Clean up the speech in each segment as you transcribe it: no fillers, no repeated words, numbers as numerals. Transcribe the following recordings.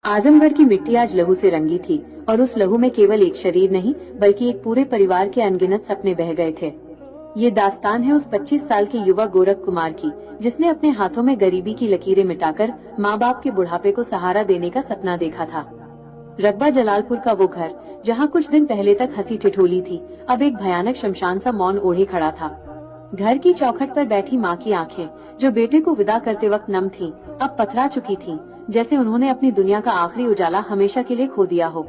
आजमगढ़ की मिट्टी आज लहू से रंगी थी और उस लहू में केवल एक शरीर नहीं बल्कि एक पूरे परिवार के अनगिनत सपने बह गए थे। ये दास्तान है उस 25 साल के युवा गोरख कुमार की, जिसने अपने हाथों में गरीबी की लकीरें मिटाकर माँ बाप के बुढ़ापे को सहारा देने का सपना देखा था। रकबा जलालपुर का वो घर, जहाँ कुछ दिन पहले तक हंसी ठिठोली थी, अब एक भयानक शमशान सा मौन ओढ़े खड़ा था। घर की चौखट पर बैठी माँ की आंखें, जो बेटे को विदा करते वक्त नम थीं, अब पथरा चुकी थीं, जैसे उन्होंने अपनी दुनिया का आखिरी उजाला हमेशा के लिए खो दिया हो।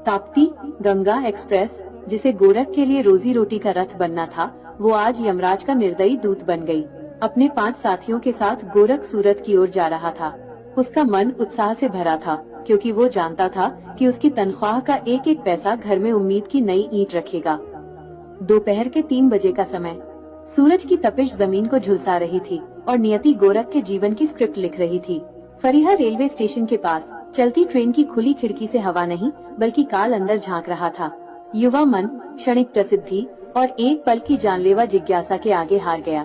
ताप्ती गंगा एक्सप्रेस, जिसे गोरख के लिए रोजी रोटी का रथ बनना था, वो आज यमराज का निर्दयी दूत बन गई। अपने 5 साथियों के साथ गोरख सूरत की ओर जा रहा था। उसका मन उत्साह से भरा था, क्योंकि वो जानता था कि उसकी तनख्वाह का एक एक पैसा घर में उम्मीद की नई ईंट रखेगा। दोपहर के 3 बजे का समय। सूरज की तपिश जमीन को झुलसा रही थी और नियति गोरख के जीवन की स्क्रिप्ट लिख रही थी। फरीहा रेलवे स्टेशन के पास चलती ट्रेन की खुली खिड़की से हवा नहीं बल्कि काल अंदर झांक रहा था। युवा मन क्षणिक प्रसिद्धि और एक पल की जानलेवा जिज्ञासा के आगे हार गया।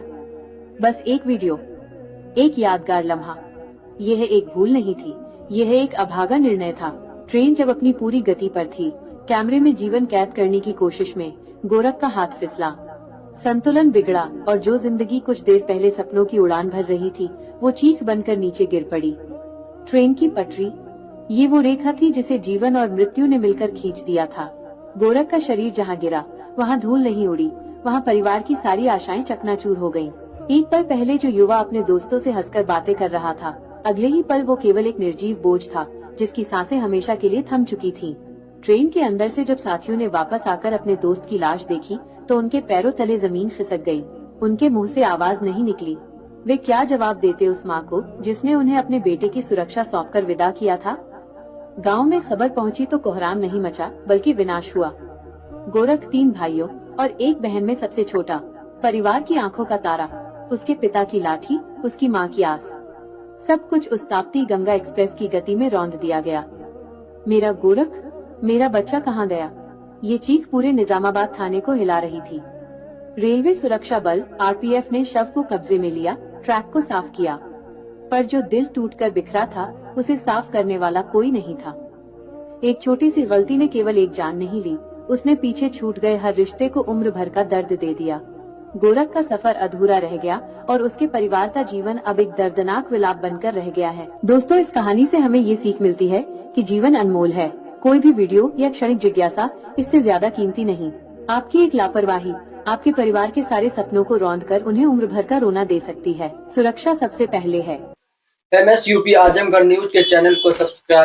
बस एक वीडियो, एक यादगार लम्हा। यह एक भूल नहीं थी, यह एक अभागा निर्णय था। ट्रेन जब अपनी पूरी गति पर थी, कैमरे में जीवन कैद करने की कोशिश में गोरख का हाथ फिसला। संतुलन बिगड़ा और जो जिंदगी कुछ देर पहले सपनों की उड़ान भर रही थी, वो चीख बनकर नीचे गिर पड़ी। ट्रेन की पटरी, ये वो रेखा थी जिसे जीवन और मृत्यु ने मिलकर खींच दिया था। गोरख का शरीर जहाँ गिरा, वहाँ धूल नहीं उड़ी, वहाँ परिवार की सारी आशाएं चकनाचूर हो गयीं। एक पल पहले जो युवा अपने दोस्तों से हंसकर बातें कर रहा था, अगले ही पल वो केवल एक निर्जीव बोझ था, जिसकी सांसें हमेशा के लिए थम चुकी थीं। ट्रेन के अंदर से जब साथियों ने वापस आकर अपने दोस्त की लाश देखी, तो उनके पैरों तले जमीन खिसक गई। उनके मुंह से आवाज नहीं निकली। वे क्या जवाब देते उस माँ को, जिसने उन्हें अपने बेटे की सुरक्षा सौंपकर विदा किया था? गांव में खबर पहुंची तो कोहराम नहीं मचा, बल्कि विनाश हुआ। गोरख 3 भाइयों और एक बहन में सबसे छोटा, परिवार की आंखों का तारा, उसके पिता की लाठी, उसकी माँ की आस, सब कुछ उस ताप्ती गंगा एक्सप्रेस की गति में रौंद दिया गया। मेरा गोरख, मेरा बच्चा कहाँ गया? ये चीख पूरे निजामाबाद थाने को हिला रही थी। रेलवे सुरक्षा बल आरपीएफ ने शव को कब्जे में लिया, ट्रैक को साफ किया, पर जो दिल टूटकर बिखरा था, उसे साफ करने वाला कोई नहीं था। एक छोटी सी गलती ने केवल एक जान नहीं ली, उसने पीछे छूट गए हर रिश्ते को उम्र भर का दर्द दे दिया। गोरख का सफर अधूरा रह गया और उसके परिवार का जीवन अब एक दर्दनाक विलाप बनकर रह गया है। दोस्तों, इस कहानी से हमें ये सीख मिलती है कि जीवन अनमोल है। कोई भी वीडियो या क्षणिक जिज्ञासा इससे ज्यादा कीमती नहीं। आपकी एक लापरवाही आपके परिवार के सारे सपनों को रौंदकर उन्हें उम्र भर का रोना दे सकती है। सुरक्षा सबसे पहले है। MSUP आजमगढ़ न्यूज के चैनल को सब्सक्राइब